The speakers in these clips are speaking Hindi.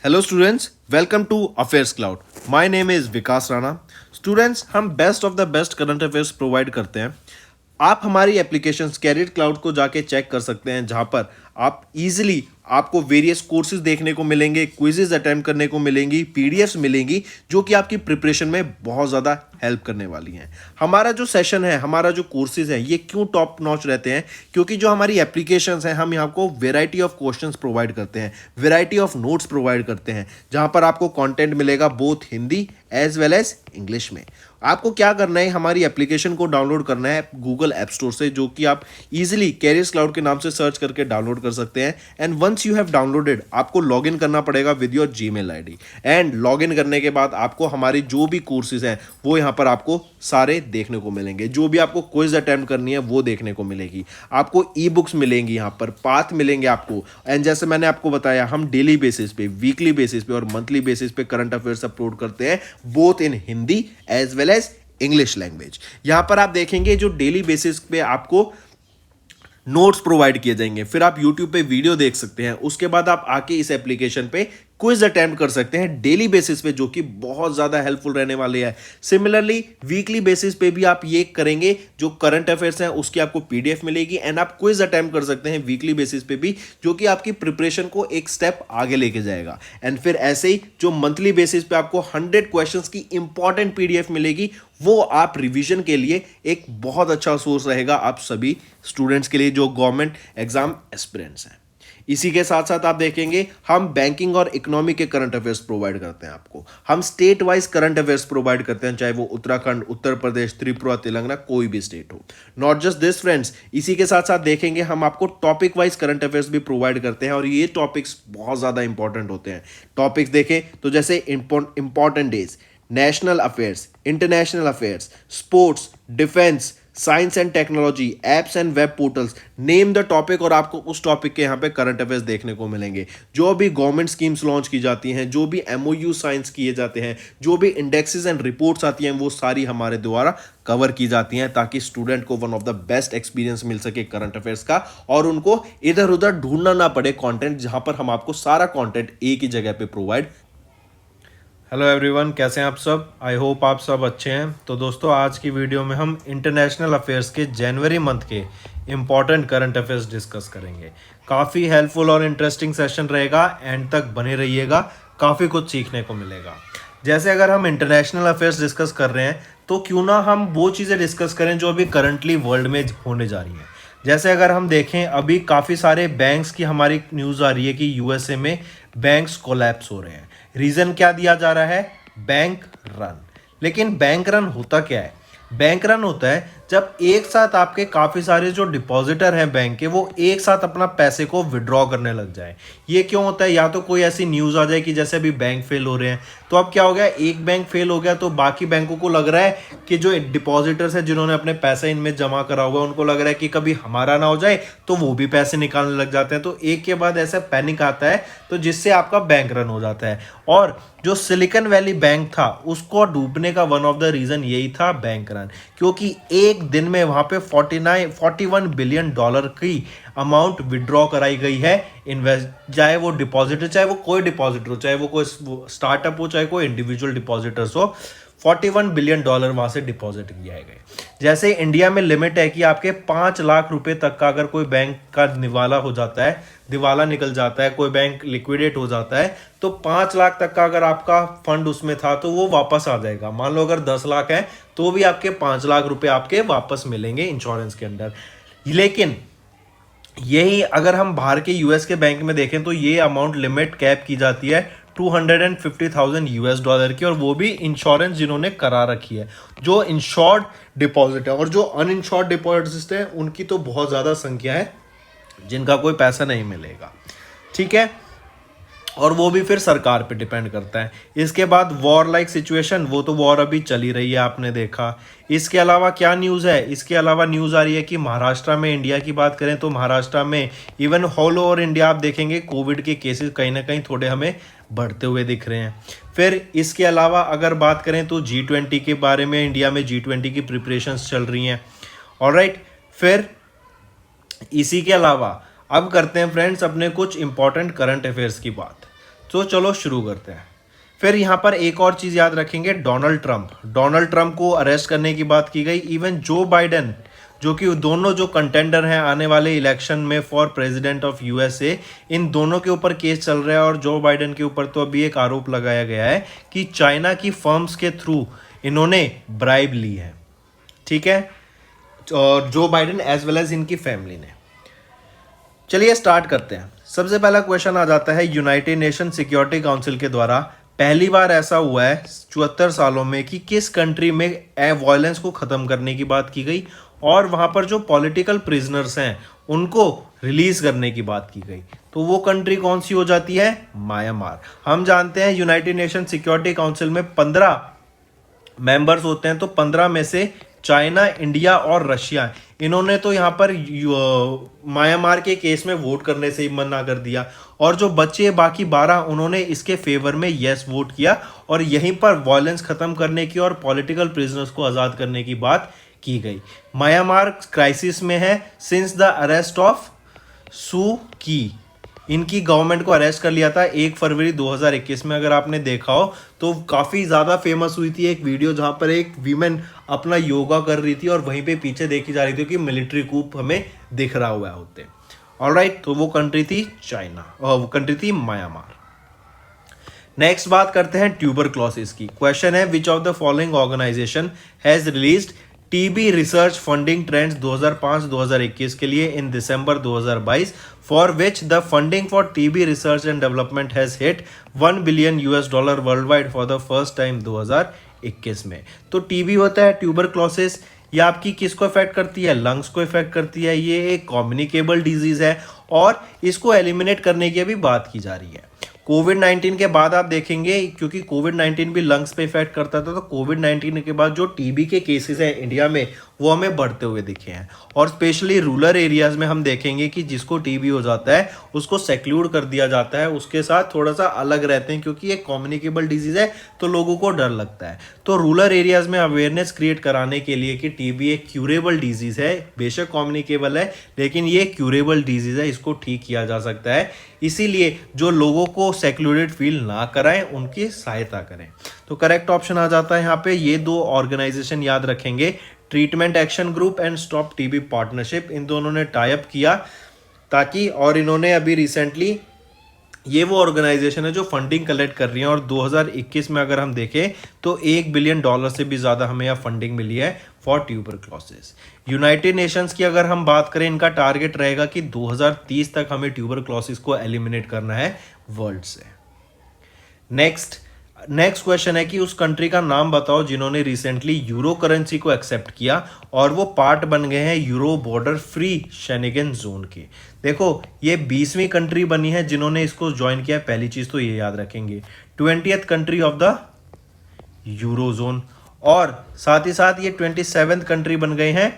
Hello students, welcome to affairs cloud. My name is Vikas Rana. Students, हम best of the best current affairs provide करते हैं। आप हमारी एप्लीकेशन कैरियर क्लाउड को जाके चेक कर सकते हैं, जहां पर आप इजीली आपको वेरियस कोर्सेज देखने को मिलेंगे, क्विजेज अटेम्प्ट करने को मिलेंगी, पीडीएफ्स मिलेंगी जो कि आपकी प्रिपरेशन में बहुत ज़्यादा हेल्प करने वाली हैं। हमारा जो सेशन है, हमारा जो कोर्सेज है, ये क्यों टॉप नॉच रहते हैं? क्योंकि जो हमारी एप्लीकेशंस हैं, हम यहाँ को वेराइटी ऑफ क्वेश्चंस प्रोवाइड करते हैं, वेराइटी ऑफ नोट्स प्रोवाइड करते हैं, जहाँ पर आपको कंटेंट मिलेगा both Hindi as well as English में। आपको क्या करना है, हमारी एप्लीकेशन को डाउनलोड करना है गूगल ऐप स्टोर से, जो कि आप इजीली कैरियर्स क्लाउड के नाम से सर्च करके डाउनलोड कर सकते हैं। And once you have downloaded, आपको लॉगिन करना पड़ेगा with your Gmail ID. And login करने के बाद आपको हमारी जो भी कोर्सेज हैं वो यहाँ पर आपको सारे देखने को मिलेंगे। जो भी आपको क्विज अटेम्प्ट करनी है वो देखने को मिलेगी। आपको ई बुक्स मिलेंगी, यहाँ पर पाथ मिलेंगे आपको। एंड जैसे मैंने आपको बताया, हम डेली बेसिस पे, वीकली बेसिस पे और मंथली बेसिस पे करंट अफेयर्स अपलोड करते हैं, both in Hindi as well as English language. यहां पर आप देखेंगे जो डेली बेसिस पे आपको नोट्स प्रोवाइड किए जाएंगे, फिर आप यूट्यूब पे वीडियो देख सकते हैं, उसके बाद आप आके इस एप्लीकेशन पे क्विज अटेम्प्ट कर सकते हैं डेली बेसिस पे, जो कि बहुत ज़्यादा हेल्पफुल रहने वाले हैं। सिमिलरली वीकली बेसिस पे भी आप ये करेंगे, जो करंट अफेयर्स हैं उसकी आपको पीडीएफ मिलेगी एंड आप क्विज अटेम्प्ट कर सकते हैं वीकली बेसिस पे भी, जो कि आपकी प्रिपरेशन को एक स्टेप आगे लेके जाएगा। एंड फिर ऐसे ही जो मंथली बेसिस पे आपको 100 क्वेश्चंस की इंपॉर्टेंट पीडीएफ मिलेगी, वो आप रिवीजन के लिए एक बहुत अच्छा सोर्स रहेगा आप सभी स्टूडेंट्स के लिए जो गवर्नमेंट एग्जाम एस्पिरेंट्स हैं। इसी के साथ साथ आप देखेंगे, हम बैंकिंग और इकोनॉमी के करंट अफेयर्स प्रोवाइड करते हैं आपको। हम state wise current affairs provide करते हैं, चाहे वो उत्तराखंड, उत्तर प्रदेश, त्रिपुरा, तेलंगाना, कोई भी स्टेट हो। नॉट जस्ट दिस फ्रेंड्स, इसी के साथ साथ देखेंगे हम आपको टॉपिक वाइज करंट अफेयर्स भी प्रोवाइड करते हैं, और ये टॉपिक्स बहुत ज़्यादा इंपॉर्टेंट होते हैं। टॉपिक्स देखें तो जैसे important days, national affairs, international affairs, sports, defence, science and technology, apps and web portals, name the topic, और आपको उस टॉपिक के यहाँ पे करंट अफेयर्स देखने को मिलेंगे। जो भी गवर्नमेंट स्कीम्स लॉन्च की जाती हैं, जो भी एमओयू साइंस किए जाते हैं, जो भी इंडेक्सेस एंड रिपोर्ट्स आती हैं, वो सारी हमारे द्वारा कवर की जाती हैं, ताकि स्टूडेंट को one of the best experience मिल सके करंट अफेयर्स का, और उनको इधर उधर ढूंढना ना पड़े कंटेंट, जहां पर हम आपको सारा कंटेंट एक ही जगह पे प्रोवाइड। हेलो एवरीवन, कैसे हैं आप सब? आई होप आप सब अच्छे हैं। तो दोस्तों, आज की वीडियो में हम इंटरनेशनल अफेयर्स के जनवरी मंथ के इम्पॉर्टेंट करंट अफेयर्स डिस्कस करेंगे। काफ़ी हेल्पफुल और इंटरेस्टिंग सेशन रहेगा, एंड तक बने रहिएगा, काफ़ी कुछ सीखने को मिलेगा। जैसे अगर हम इंटरनेशनल अफेयर्स डिस्कस कर रहे हैं, तो क्यों ना हम वो चीज़ें डिस्कस करें जो अभी करंटली वर्ल्ड में होने जा रही हैं। जैसे अगर हम देखें, अभी काफ़ी सारे बैंक्स की हमारी न्यूज़ आ रही है कि यूएसए में बैंक्स कोलैप्स हो रहे हैं। रीज़न क्या दिया जा रहा है? Bank run. लेकिन बैंक रन होता क्या है? बैंक रन होता है जब एक साथ आपके काफ़ी सारे जो डिपॉजिटर हैं बैंक के, वो एक साथ अपना पैसे को विड्रॉ करने लग जाए। ये क्यों होता है? या तो कोई ऐसी न्यूज़ आ जाए कि जैसे अभी बैंक फेल हो रहे हैं, तो अब क्या हो गया, एक बैंक फेल हो गया तो बाकी बैंकों को लग रहा है कि जो डिपॉजिटर्स हैं, जिन्होंने अपने पैसे इनमें जमा करा हुआ है, उनको लग रहा है कि कभी हमारा ना हो जाए, तो वो भी पैसे निकालने लग जाते हैं। तो एक के बाद ऐसा पैनिक आता है, तो जिससे आपका बैंक रन हो जाता है। और जो सिलिकॉन वैली बैंक था, उसको डूबने का वन ऑफ द रीज़न यही था, बैंक रन। क्योंकि एक दिन में वहाँ पे 41 बिलियन डॉलर की अमाउंट विड्रॉ कराई गई है, इन्वेस्ट, चाहे वो डिपॉजिटर, चाहे वो कोई डिपॉजिटर हो, चाहे वो कोई स्टार्टअप हो, चाहे कोई इंडिविजुअल डिपॉजिटर्स हो, 41 बिलियन डॉलर वहाँ से डिपॉजिट किया गए। जैसे इंडिया में लिमिट है कि आपके 5 लाख रुपए तक का अगर कोई बैंक का दिवाला हो जाता है, दिवाला निकल जाता है, कोई बैंक लिक्विडेट हो जाता है, तो 5 लाख तक का अगर आपका फंड उसमें था तो वो वापस आ जाएगा। मान लो अगर 10 लाख है तो भी आपके 5 लाख रुपए आपके वापस मिलेंगे इंश्योरेंस के अंदर। लेकिन यही अगर हम बाहर के यूएस के बैंक में देखें, तो ये अमाउंट लिमिट कैप की जाती है 250,000 यूएस डॉलर की, और वो भी इंश्योरेंस जिन्होंने करा रखी है, जो इंश्योर्ड डिपॉजिट है। और जो अनइंश्योर्ड डिपॉजिट हैं, उनकी तो बहुत ज़्यादा संख्या है जिनका कोई पैसा नहीं मिलेगा। ठीक है, और वो भी फिर सरकार पे डिपेंड करता है। इसके बाद वॉर लाइक सिचुएशन, वो तो वॉर अभी चली रही है, आपने देखा। इसके अलावा क्या न्यूज़ है? इसके अलावा न्यूज़ आ रही है कि महाराष्ट्र में, इंडिया की बात करें तो महाराष्ट्र में, इवन ऑल ओवर इंडिया आप देखेंगे कोविड के केसेस कहीं ना कहीं थोड़े हमें बढ़ते हुए दिख रहे हैं। फिर इसके अलावा अगर बात करें तो G20 के बारे में, इंडिया में G20 की प्रिपरेशंस चल रही हैं। ऑलराइट, फिर इसी के अलावा अब करते हैं फ्रेंड्स अपने कुछ इंपॉर्टेंट करंट अफेयर्स की बात। तो चलो शुरू करते हैं। फिर यहाँ पर एक और चीज़ याद रखेंगे, डोनाल्ड ट्रंप को अरेस्ट करने की बात की गई। इवन जो बाइडेन, जो कि दोनों जो कंटेंडर हैं आने वाले इलेक्शन में फॉर प्रेसिडेंट ऑफ यूएसए, इन दोनों के ऊपर केस चल रहा है। और जो बाइडेन के ऊपर तो अभी एक आरोप लगाया गया है कि चाइना की फर्म्स के थ्रू इन्होंने ब्राइब ली है, ठीक है, और Joe Biden as well as इनकी फैमिली ने। चलिए स्टार्ट करते हैं। सबसे पहला क्वेश्चन आ जाता है, यूनाइटेड नेशन सिक्योरिटी काउंसिल के द्वारा पहली बार ऐसा हुआ है 74 सालों में कि किस कंट्री में वायलेंस को खत्म करने की बात की गई और वहां पर जो पॉलिटिकल प्रिजनर्स हैं उनको रिलीज करने की बात की गई। तो वो कंट्री कौन सी हो जाती है? म्यांमार। हम जानते हैं यूनाइटेड नेशन सिक्योरिटी काउंसिल में 15 मेंबर्स होते हैं, तो 15 में से चाइना, इंडिया और रशिया, इन्होंने तो यहाँ पर म्यांमार के केस में वोट करने से ही मना कर दिया। और जो बचे बाकी 12, उन्होंने इसके फेवर में यस वोट किया और यहीं पर वायलेंस खत्म करने की और पॉलिटिकल प्रिजनर्स को आज़ाद करने की बात की गई। म्यांमार क्राइसिस में है सिंस द अरेस्ट ऑफ सू की। इनकी गवर्नमेंट को अरेस्ट कर लिया था 1 फरवरी 2021 में। अगर आपने देखा हो तो काफ़ी ज़्यादा फेमस हुई थी एक वीडियो जहां पर एक वीमेन अपना योगा कर रही थी और वहीं पे पीछे देखी जा रही थी कि मिलिट्री कूप हमें दिख रहा हुआ होते। ऑलराइट, तो वो कंट्री थी चाइना और वो कंट्री थी म्यांमार। नेक्स्ट बात करते हैं ट्यूबरक्लोसिस की। क्वेश्चन है, which of the following organization has released TB research funding trends 2005-2021 के लिए in December 2022 for which the funding for TB research and development has hit $1 billion world wide for the first time 2021 में। तो टीबी होता है ट्यूबरक्लोसिस, ये आपकी किसको इफेक्ट करती है? लंग्स को इफेक्ट करती है। ये एक कम्युनिकेबल डिजीज है और इसको एलिमिनेट करने की अभी बात की जा रही है। कोविड-19 के बाद आप देखेंगे, क्योंकि कोविड-19 भी लंग्स पे इफेक्ट करता था, तो कोविड-19 के बाद जो टीबी के केसेस हैं इंडिया में वो हमें बढ़ते हुए दिखे हैं। और स्पेशली रूरल एरियाज में हम देखेंगे कि जिसको टीबी हो जाता है उसको सेक्लूड कर दिया जाता है, उसके साथ थोड़ा सा अलग रहते हैं, क्योंकि ये कम्युनिकेबल डिजीज है तो लोगों को डर लगता है। तो रूरल एरियाज में अवेयरनेस क्रिएट कराने के लिए कि टीबी एक क्यूरेबल डिजीज है, बेशक कम्युनिकेबल है लेकिन ये क्यूरेबल डिजीज है, इसको ठीक किया जा सकता है। इसीलिए जो लोगों को सेक्लूडेड फील ना कराएं उनकी सहायता करें। तो करेक्ट ऑप्शन आ जाता है यहाँ पे, ये 2 ऑर्गेनाइजेशन याद रखेंगे, treatment action group and stop TB partnership. इन दोनों ने टाई अप किया ताकि, और इन्होंने अभी रिसेंटली, ये वो ऑर्गेनाइजेशन है जो फंडिंग कलेक्ट कर रही है और 2021 में अगर हम देखें तो $1 बिलियन से भी ज़्यादा हमें यहाँ फंडिंग मिली है फॉर ट्यूबरक्लोसिस। यूनाइटेड नेशंस की अगर हम बात करें, इनका टारगेट रहेगा कि 2030 तक हमें ट्यूबरक्लोसिस को एलिमिनेट करना है वर्ल्ड से। नेक्स्ट क्वेश्चन है कि उस कंट्री का नाम बताओ जिन्होंने रिसेंटली यूरो करेंसी को एक्सेप्ट किया और वो पार्ट बन गए हैं euro border free Schengen zone के। देखो, ये 20वीं कंट्री बनी है जिन्होंने इसको ज्वाइन किया। पहली चीज तो ये याद रखेंगे, 20th country of the euro zone, और साथ ही साथ ये 27th कंट्री बन गए हैं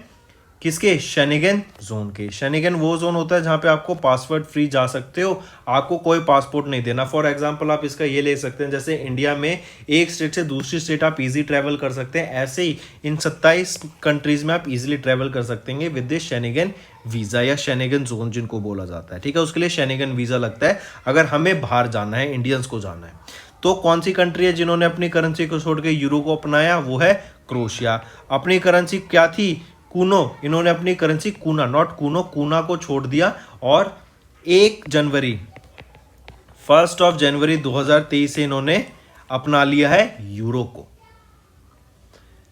किसके? शेनिगन जोन के। शेनिगन वो जोन होता है जहां पे आपको पासवर्ड फ्री जा सकते हो, आपको कोई पासपोर्ट नहीं देना। फॉर एग्जांपल आप इसका ये ले सकते हैं, जैसे इंडिया में एक स्टेट से दूसरी स्टेट आप इजी ट्रैवल कर सकते हैं, ऐसे ही इन 27 कंट्रीज में आप इजीली ट्रैवल कर सकते हैं विद दिस शेनिगन वीज़ा या शेनिगन जोन जिनको बोला जाता है। ठीक है, उसके लिए शेनिगन वीज़ा लगता है अगर हमें बाहर जाना है, इंडियंस को जाना है। तो कौन सी कंट्री है जिन्होंने अपनी करेंसी को छोड़ के यूरो को अपनाया? वो है क्रोशिया। अपनी करेंसी क्या थी? कूनो। इन्होंने अपनी करेंसी कूना, नॉट कूनो, कूना को छोड़ दिया और 1 जनवरी 2023 से इन्होंने अपना लिया है यूरो को।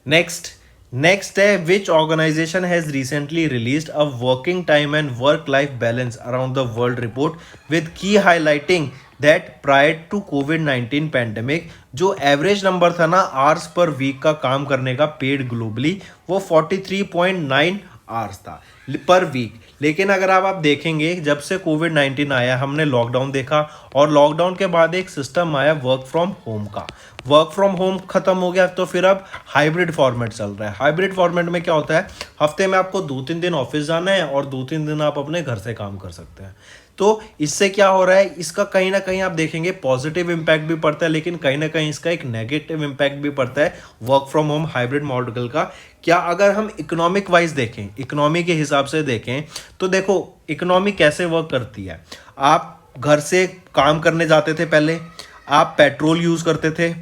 नेक्स्ट है, which organisation has recently released a working time and work life balance around the world report with key highlighting that prior to कोविड-19 पैंडेमिक जो एवरेज नंबर था ना आवर्स पर वीक का काम करने का पेड ग्लोबली, वो 43.9 आवर्स था पर वीक। लेकिन अगर आप देखेंगे, जब से कोविड-19 आया हमने लॉकडाउन देखा और लॉकडाउन के बाद एक सिस्टम आया वर्क फ्रॉम होम का। वर्क फ्रॉम होम खत्म हो गया तो फिर अब हाइब्रिड फॉर्मेट चल रहा है। हाइब्रिड फॉर्मेट में क्या होता है, हफ्ते में आपको 2-3 दिन ऑफिस जाना है और 2-3 दिन आप अपने घर से काम कर सकते हैं। तो इससे क्या हो रहा है, इसका कहीं ना कहीं आप देखेंगे पॉजिटिव इंपैक्ट भी पड़ता है, लेकिन कहीं ना कहीं इसका एक नेगेटिव इंपैक्ट भी पड़ता है work from home hybrid model का। क्या अगर हम इकोनॉमिक वाइज देखें, इकोनॉमी के हिसाब से देखें, तो देखो इकोनॉमी कैसे वर्क करती है। आप घर से काम करने जाते थे पहले, आप पेट्रोल यूज़ करते थे,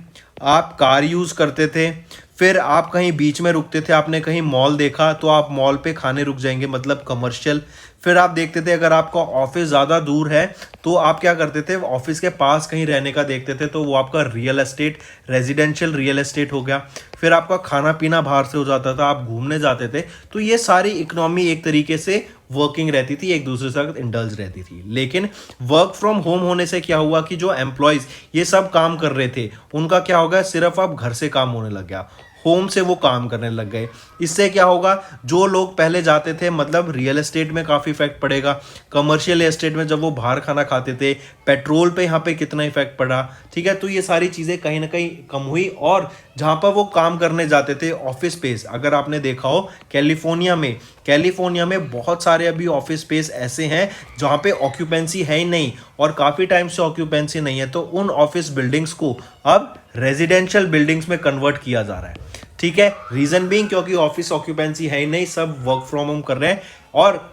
आप कार यूज़ करते थे, फिर आप कहीं बीच में रुकते थे, आपने कहीं मॉल देखा तो आप मॉल पे खाने रुक जाएंगे, मतलब कमर्शियल। फिर आप देखते थे अगर आपका ऑफिस ज़्यादा दूर है तो आप क्या करते थे, ऑफिस के पास कहीं रहने का देखते थे, तो वो आपका real estate, residential real estate हो गया। फिर आपका खाना पीना बाहर से हो जाता था, आप घूमने जाते थे। तो ये सारी इकोनॉमी एक तरीके से वर्किंग रहती थी, एक दूसरे के साथ इंडल्ज रहती थी। लेकिन वर्क फ्रॉम होम होने से क्या हुआ कि जो एम्प्लॉयज़ ये सब काम कर रहे थे उनका क्या हो गया, सिर्फ अब घर से काम होने लग गया, होम से वो काम करने लग गए। इससे क्या होगा, जो लोग पहले जाते थे, मतलब रियल एस्टेट में काफ़ी इफेक्ट पड़ेगा, कमर्शियल एस्टेट में जब वो बाहर खाना खाते थे, पेट्रोल पे यहाँ पे कितना इफेक्ट पड़ा, ठीक है। तो ये सारी चीज़ें कहीं ना कहीं कम हुई। और जहाँ पर वो काम करने जाते थे, ऑफिस स्पेस, अगर आपने देखा हो कैलिफोर्निया में बहुत सारे अभी ऑफिस स्पेस ऐसे हैं जहाँ पे ऑक्यूपेंसी है ही नहीं और काफ़ी टाइम से ऑक्यूपेंसी नहीं है, तो उन ऑफिस बिल्डिंग्स को अब रेजिडेंशियल बिल्डिंग्स में कन्वर्ट किया जा रहा है, ठीक है। रीजन बीइंग क्योंकि ऑफिस ऑक्यूपेंसी है ही नहीं, सब वर्क फ्रॉम होम कर रहे हैं। और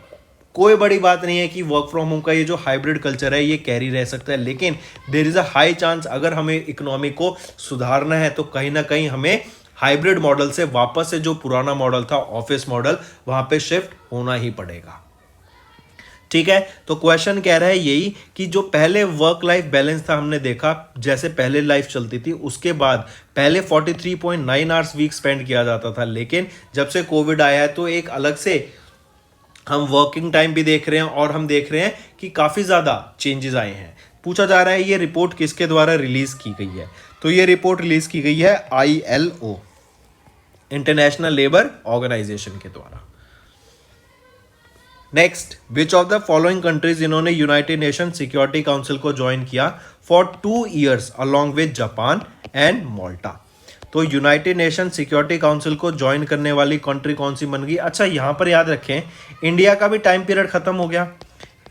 कोई बड़ी बात नहीं है कि वर्क फ्रॉम होम का ये जो हाइब्रिड कल्चर है ये कैरी रह सकता है, लेकिन there is a high chance अगर हमें इकोनॉमी को सुधारना है तो कहीं ना कहीं हमें हाइब्रिड मॉडल से वापस से जो पुराना मॉडल था ऑफिस मॉडल, वहां पे शिफ्ट होना ही पड़ेगा, ठीक है। तो क्वेश्चन कह रहा है यही कि जो पहले वर्क लाइफ बैलेंस था, हमने देखा जैसे पहले लाइफ चलती थी, उसके बाद पहले 43.9 आवर्स वीक स्पेंड किया जाता था, लेकिन जब से कोविड आया है तो एक अलग से हम वर्किंग टाइम भी देख रहे हैं और हम देख रहे हैं कि काफ़ी ज़्यादा चेंजेस आए हैं। पूछा जा रहा है ये रिपोर्ट किसके द्वारा रिलीज़ की गई है, तो ये रिपोर्ट रिलीज़ की गई है ILO, इंटरनेशनल लेबर ऑर्गेनाइजेशन के द्वारा। Next, which of the following countries, इन्होंने यूनाइटेड नेशन सिक्योरिटी काउंसिल को ज्वाइन किया for 2 years along with Japan and Malta. तो यूनाइटेड नेशन सिक्योरिटी काउंसिल को ज्वाइन करने वाली कंट्री कौन सी बन गई। अच्छा, यहाँ पर याद रखें इंडिया का भी टाइम पीरियड खत्म हो गया,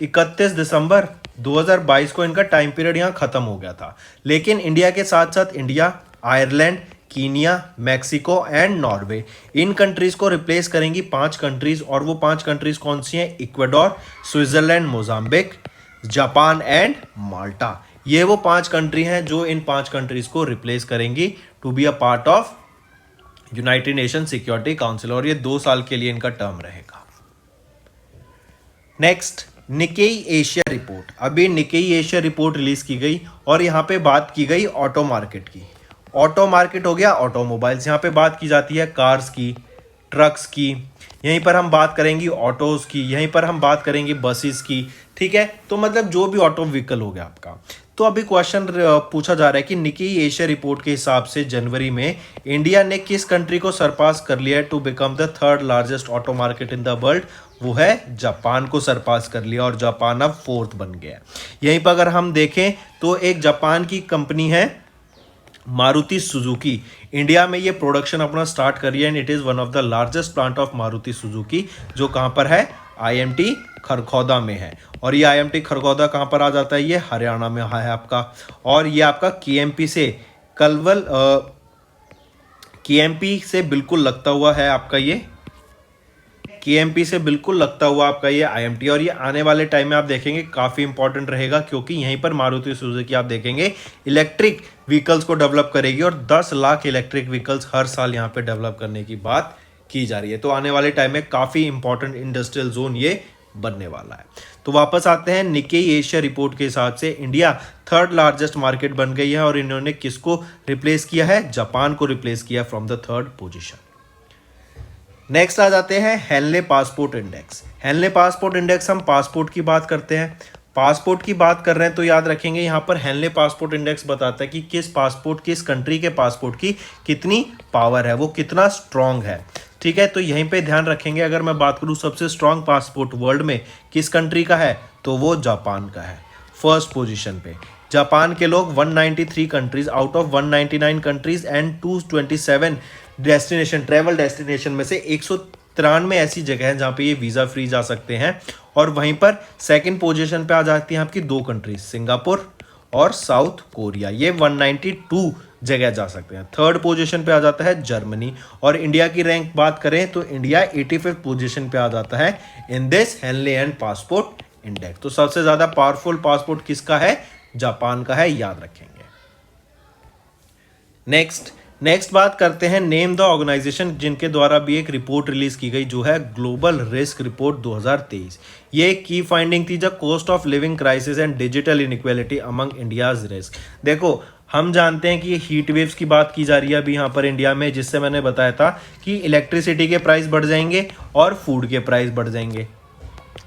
31 दिसंबर 2022 को इनका टाइम पीरियड यहाँ खत्म हो गया था। लेकिन इंडिया के साथ साथ India, Ireland, Kenya, Mexico and Norway, in countries को रिप्लेस करेंगी 5 कंट्रीज। और वो 5 कंट्रीज कौन सी हैं, Ecuador, Switzerland, Mozambique, Japan and Malta. ये वो 5 कंट्री हैं जो इन 5 कंट्रीज को रिप्लेस करेंगी to be a part of United Nation Security Council, और ये 2 साल के लिए इनका टर्म रहेगा। Next, Nikkei Asia report. अभी निकेई एशिया रिपोर्ट रिलीज की गई और यहाँ पे बात की गई ऑटो मार्केट की। ऑटो मार्केट हो गया ऑटोमोबाइल्स, यहाँ पे बात की जाती है कार्स की, ट्रक्स की, यहीं पर हम बात करेंगे ऑटोज़ की, यहीं पर हम बात करेंगे बसेस की, ठीक है। तो मतलब जो भी ऑटो व्हीकल हो गया आपका। तो अभी क्वेश्चन पूछा जा रहा है कि निकेई एशिया रिपोर्ट के हिसाब से जनवरी में इंडिया ने किस कंट्री को सरपास कर लिया है to become the 3rd largest auto market in the world. वो है जापान को सरपास कर लिया और जापान अब 4th बन गया है। यहीं पर अगर हम देखें तो एक जापान की कंपनी है मारुति सुजुकी, इंडिया में ये प्रोडक्शन अपना स्टार्ट करी है and it is one of the largest plant of Maruti Suzuki, जो कहाँ पर है, IMT खरखौदा में है। और ये IMT खरखौदा कहाँ पर आ जाता है, ये हरियाणा में है आपका। और ये आपका KMP से KMP से बिल्कुल लगता हुआ है आपका, ये KMP से बिल्कुल लगता हुआ आपका ये IMT। और ये आने वाले टाइम में आप देखेंगे काफ़ी इंपॉर्टेंट रहेगा, क्योंकि यहीं पर मारुति सुजुकी आप देखेंगे इलेक्ट्रिक व्हीकल्स को डेवलप करेगी और 10 लाख इलेक्ट्रिक व्हीकल्स हर साल यहाँ पे डेवलप करने की बात की जा रही है। तो आने वाले टाइम में काफ़ी इंपॉर्टेंट इंडस्ट्रियल जोन ये बनने वाला है। तो वापस आते हैं, निकेई एशिया रिपोर्ट के हिसाब से इंडिया 3rd लार्जेस्ट मार्केट बन गई है और इन्होंने किसको रिप्लेस किया है, जापान को रिप्लेस किया from the 3rd position. Next आ जाते हैं Henley passport index. Henley passport index, हम पासपोर्ट की बात करते हैं, पासपोर्ट की बात कर रहे हैं तो याद रखेंगे यहाँ पर हेनले पासपोर्ट इंडेक्स बताता है कि किस पासपोर्ट, किस कंट्री के पासपोर्ट की कितनी पावर है, वो कितना स्ट्रांग है, ठीक है। तो यहीं पे ध्यान रखेंगे, अगर मैं बात करूँ सबसे स्ट्रांग पासपोर्ट वर्ल्ड में किस कंट्री का है, तो वो जापान का है 1st पोजीशन पे। जापान के लोग 193 countries out of 199 countries and 227 destination, travel destination में से 193 ऐसी जगह हैं जहाँ पे ये वीज़ा फ्री जा सकते हैं। और वहीं पर 2nd पोजीशन पे आ जाती हैं आपकी 2 कंट्रीज, सिंगापुर और साउथ कोरिया, ये 192 जगह जा सकते हैं। 3rd पोजीशन पे आ जाता है जर्मनी। और इंडिया की रैंक बात करें तो इंडिया 85th पोजीशन पे आ जाता है in this Henley and passport index. तो सबसे ज्यादा पावरफुल पासपोर्ट किसका है? जापान का है, याद रखेंगे। नेक्स्ट बात करते हैं, नेम द ऑर्गेनाइजेशन जिनके द्वारा भी एक रिपोर्ट रिलीज की गई जो है ग्लोबल रिस्क रिपोर्ट 2023। ये एक की फाइंडिंग थी, the cost of living crisis and digital inequality among India's risk. देखो, हम जानते हैं कि हीट वेव्स की बात की जा रही है अभी यहाँ पर इंडिया में, जिससे मैंने बताया था कि इलेक्ट्रिसिटी के प्राइस बढ़ जाएंगे और फूड के प्राइस बढ़ जाएंगे।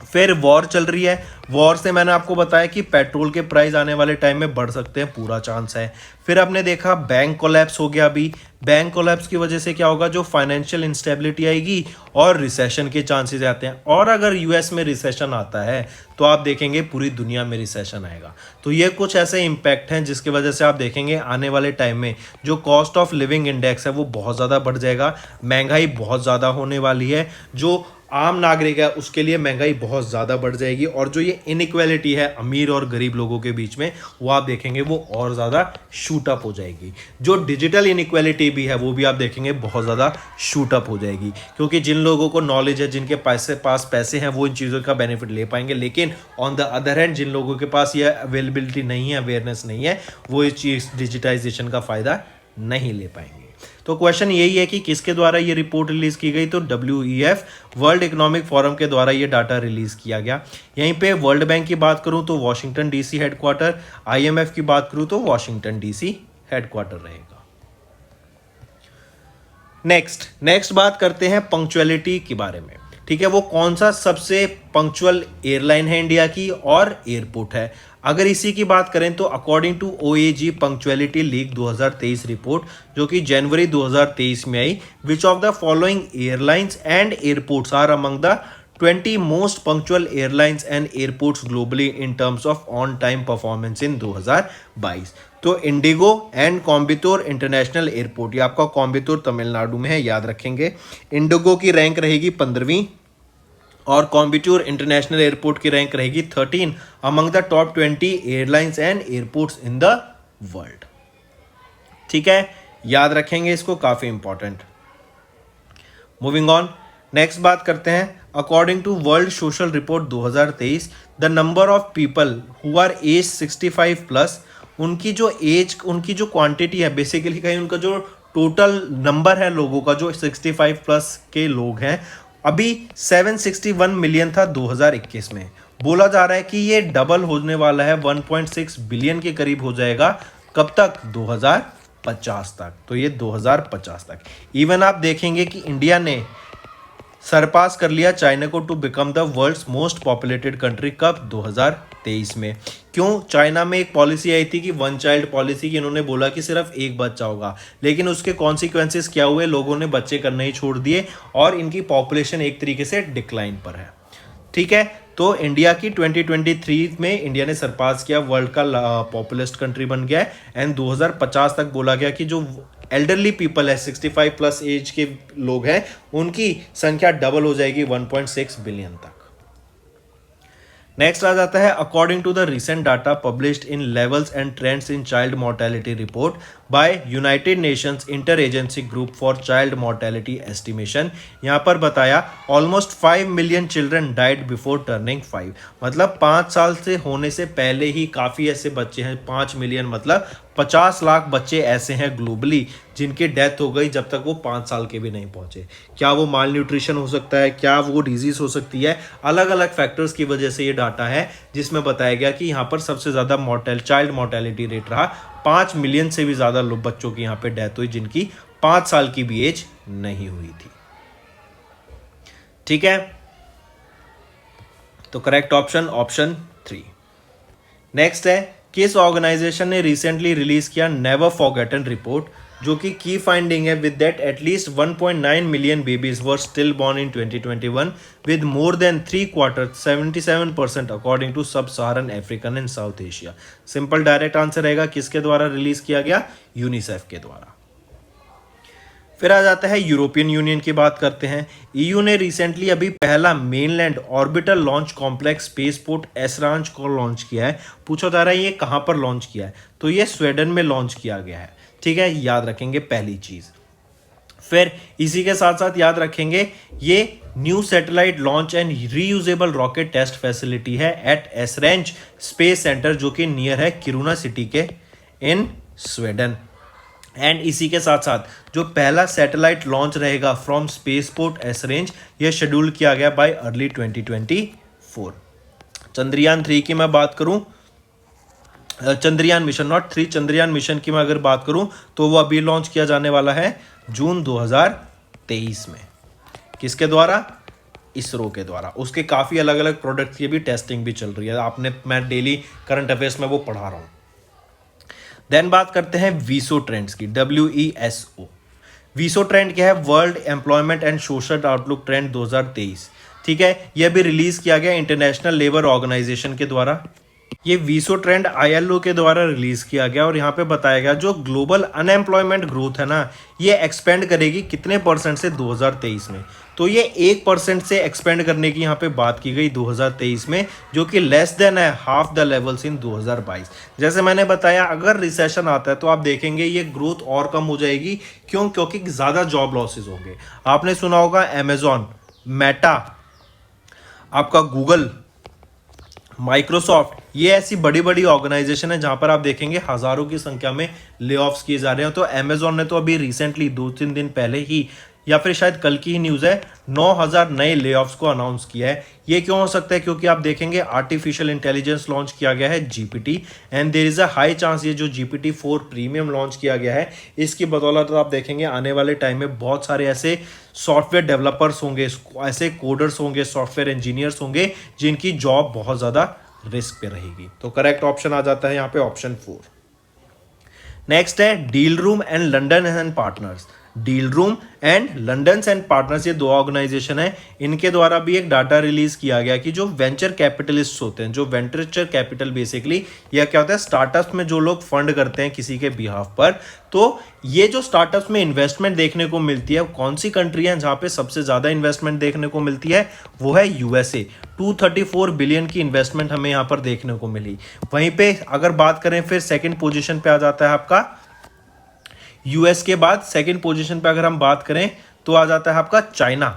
फिर वॉर चल रही है, वॉर से मैंने आपको बताया कि पेट्रोल के प्राइस आने वाले टाइम में बढ़ सकते हैं, पूरा चांस है। फिर आपने देखा बैंक कोलैप्स हो गया अभी, बैंक कोलैप्स की वजह से क्या होगा, जो फाइनेंशियल इंस्टेबिलिटी आएगी और रिसेशन के चांसेस आते हैं। और अगर यूएस में रिसेशन आता है तो आप देखेंगे पूरी दुनिया में रिसेशन आएगा। तो ये कुछ ऐसे इम्पैक्ट हैं जिसकी वजह से आप देखेंगे आने वाले टाइम में जो कॉस्ट ऑफ लिविंग इंडेक्स है वो बहुत ज़्यादा बढ़ जाएगा, महंगाई बहुत ज़्यादा होने वाली है, जो आम नागरिक है उसके लिए महंगाई बहुत ज़्यादा बढ़ जाएगी, और जो ये इनइक्वालिटी है अमीर और गरीब लोगों के बीच में वो आप देखेंगे वो और ज़्यादा शूट अप हो जाएगी। जो डिजिटल इनइक्वालिटी भी है वो भी आप देखेंगे बहुत ज़्यादा शूट अप हो जाएगी, क्योंकि जिन लोगों को नॉलेज है, जिनके पास पैसे हैं, वो इन चीज़ों का बेनिफिट ले पाएंगे, लेकिन ऑन द अदर हैंड जिन लोगों के पास ये अवेलेबिलिटी नहीं है, अवेयरनेस नहीं है, वो इस चीज़ डिजिटाइजेशन का फ़ायदा नहीं ले पाएंगे। तो क्वेश्चन यही है कि किसके द्वारा ये रिपोर्ट रिलीज की गई? तो WEF वर्ल्ड इकोनॉमिक फोरम के द्वारा ये डाटा रिलीज किया गया। यहीं पे वर्ल्ड बैंक की बात करूं तो वॉशिंगटन DC हेडक्वार्टर, IMF की बात करूं तो वॉशिंगटन DC हेडक्वार्टर रहेगा। नेक्स्ट बात करते हैं पंक्चुअलिटी के बारे में। ठीक है, वो कौन सा सबसे पंक्चुअल एयरलाइन है इंडिया की और एयरपोर्ट है? अगर इसी की बात करें तो according to OAG punctuality league 2023 report जो कि जनवरी 2023 में आई, which of the following airlines and airports are among the 20 most punctual airlines and airports globally in terms of on time performance in 2022? तो IndiGo and Coimbatore international airport, ये आपका कोयम्बटूर तमिलनाडु में है, याद रखेंगे। इंडिगो की रैंक रहेगी 15वीं और कोयम्बटूर इंटरनेशनल एयरपोर्ट की रैंक रहेगी 13 among the top 20 airlines and airports in the world. ठीक है, याद रखेंगे इसको, काफी इंपॉर्टेंट। मूविंग ऑन, नेक्स्ट बात करते हैं, according to world social report 2023 the number of people who are age 65 plus, उनकी जो क्वांटिटी है, बेसिकली कहीं उनका जो टोटल नंबर है लोगों का जो 65 प्लस के लोग हैं, अभी 761 मिलियन था 2021 में। बोला जा रहा है कि ये डबल होने वाला है, 1.6 बिलियन के करीब हो जाएगा। कब तक? 2050 तक। तो ये 2050 तक। इवन आप देखेंगे कि इंडिया ने सरपास कर लिया चाइना को to become the world's most populated country. कब? 2023 में। क्यों? चाइना में एक पॉलिसी आई थी कि वन चाइल्ड पॉलिसी की, इन्होंने बोला कि सिर्फ एक बच्चा होगा, लेकिन उसके कॉन्सिक्वेंसेस क्या हुए? लोगों ने बच्चे करना ही छोड़ दिए और इनकी पॉपुलेशन एक तरीके से डिक्लाइन पर है। ठीक है, तो इंडिया की 2023 में इंडिया ने सरपास किया, वर्ल्ड का पॉपुलेस्ट कंट्री बन गया है। एंड 2050 तक बोला गया कि जो एल्डरली पीपल है, 65 प्लस एज के लोग हैं, उनकी संख्या डबल हो जाएगी 1.6 बिलियन तक। नेक्स्ट आ जाता है, according to the recent data published in levels and trends in child mortality report by United Nations inter agency group for child mortality estimation, यहाँ पर बताया almost 5 million children died before turning 5, मतलब 5 साल से होने से पहले ही काफ़ी ऐसे बच्चे हैं, 5 मिलियन मतलब 50 लाख बच्चे ऐसे हैं ग्लोबली जिनकी डेथ हो गई जब तक वो 5 साल के भी नहीं पहुंचे। क्या वो माल न्यूट्रिशन हो सकता है? क्या वो डिजीज हो सकती है? अलग अलग फैक्टर्स की वजह से ये डाटा है जिसमें बताया गया कि यहाँ पर सबसे ज़्यादा चाइल्ड मोर्टेलिटी रेट रहा। 5 मिलियन से भी ज़्यादा लोग बच्चों की यहाँ पे डेथ हुई जिनकी 5 साल की भी एज नहीं हुई थी। ठीक है, तो करेक्ट ऑप्शन 3। नेक्स्ट है, किस ऑर्गेनाइजेशन ने रिसेंटली रिलीज किया नेवर फॉरगेटन रिपोर्ट, जो कि की फाइंडिंग है with that at least 1.9 million babies were still born in 2021 with more than 3/4 77% according to sub Saharan African and South Asia. Simple direct answer रहेगा, किसके द्वारा रिलीज किया गया? यूनिसेफ के द्वारा। फिर आ जाता है यूरोपियन यूनियन की बात करते हैं। EU ने रिसेंटली अभी पहला mainland orbital launch complex spaceport Esrange को लॉन्च किया है। पूछा जा रहा है ये कहां पर लॉन्च किया है, तो ये स्वीडन में लॉन्च किया गया है। ठीक है, याद रखेंगे पहली चीज। फिर इसी के साथ साथ याद रखेंगे ये new satellite launch and reusable rocket test facility है एट एसरेंज स्पेस सेंटर, जो कि नियर है किरुना सिटी के इन स्वीडन। एंड इसी के साथ साथ जो पहला सैटेलाइट लॉन्च रहेगा फ्रॉम स्पेसपोर्ट एसरेंज, यह शेड्यूल किया गया बाय अर्ली 2024। चंद्रयान 3 की मैं बात करूं, Chandrayaan mission not 3, Chandrayaan mission की मैं अगर बात करूं तो वो अभी लॉन्च किया जाने वाला है जून 2023 में। किसके द्वारा? इसरो के द्वारा। उसके काफ़ी अलग अलग प्रोडक्ट्स की भी टेस्टिंग भी चल रही है, आपने मैं डेली करंट अफेयर्स में वो पढ़ा रहा हूँ। देन बात करते हैं वीसो ट्रेंड्स की, WESO। वीसो ट्रेंड क्या है? World employment and social outlook trend 2023। ठीक है, यह भी रिलीज किया गया इंटरनेशनल लेबर ऑर्गेनाइजेशन के द्वारा। ये वीसो ट्रेंड ILO के द्वारा रिलीज किया गया और यहाँ पे बताया गया जो ग्लोबल अनएम्प्लॉयमेंट ग्रोथ है ना, ये एक्सपेंड करेगी कितने % से 2023 में। तो ये 1% से एक्सपेंड करने की यहाँ पे बात की गई 2023 में, जो कि लेस देन है हाफ द लेवल्स इन 2022। जैसे मैंने बताया, अगर रिसेशन आता है तो आप देखेंगे ये ग्रोथ और कम हो जाएगी। क्यों? क्योंकि ज़्यादा जॉब लॉसेज होंगे। आपने सुना होगा अमेजॉन, मेटा, आपका गूगल, माइक्रोसॉफ्ट, ये ऐसी बड़ी बड़ी ऑर्गेनाइजेशन है जहां पर आप देखेंगे हजारों की संख्या में ले ऑफ्स किए जा रहे हैं। तो अमेजॉन ने तो अभी रिसेंटली 2-3 दिन पहले ही, या फिर शायद कल की ही न्यूज़ है, 9000 नए ले ऑफ्स को अनाउंस किया है। ये क्यों हो सकता है? क्योंकि आप देखेंगे आर्टिफिशियल इंटेलिजेंस लॉन्च किया गया है GPT, and there is a high chance ये जो GPT-4 प्रीमियम लॉन्च किया गया है, इसकी बदौलत तो आप देखेंगे आने वाले टाइम में बहुत सारे ऐसे सॉफ्टवेयर डेवलपर्स होंगे, ऐसे कोडर्स होंगे, सॉफ्टवेयर इंजीनियर्स होंगे जिनकी जॉब बहुत ज़्यादा रिस्क पे रहेगी। तो करेक्ट ऑप्शन आ जाता है यहाँ पे ऑप्शन 4। नेक्स्ट है deal room and London and partners. Deal room and London and partners, ये 2 ऑर्गेनाइजेशन है, इनके द्वारा भी एक डाटा रिलीज किया गया कि जो वेंचर कैपिटलिस्ट होते हैं, जो वेंचर कैपिटल बेसिकली यह क्या होता है, स्टार्टअप्स में जो लोग फंड करते हैं किसी के बिहाफ पर, तो ये जो स्टार्टअप्स में इन्वेस्टमेंट देखने को मिलती है, कौन सी कंट्री है जहां पे सबसे ज्यादा इन्वेस्टमेंट देखने को मिलती है? वो है USA। 234 बिलियन की इन्वेस्टमेंट हमें यहाँ पर देखने को मिली। वहीं पे अगर बात करें फिर सेकेंड पोजिशन पे आ जाता है आपका US के बाद सेकंड पोजीशन पे अगर हम बात करें तो आ जाता है आपका चाइना।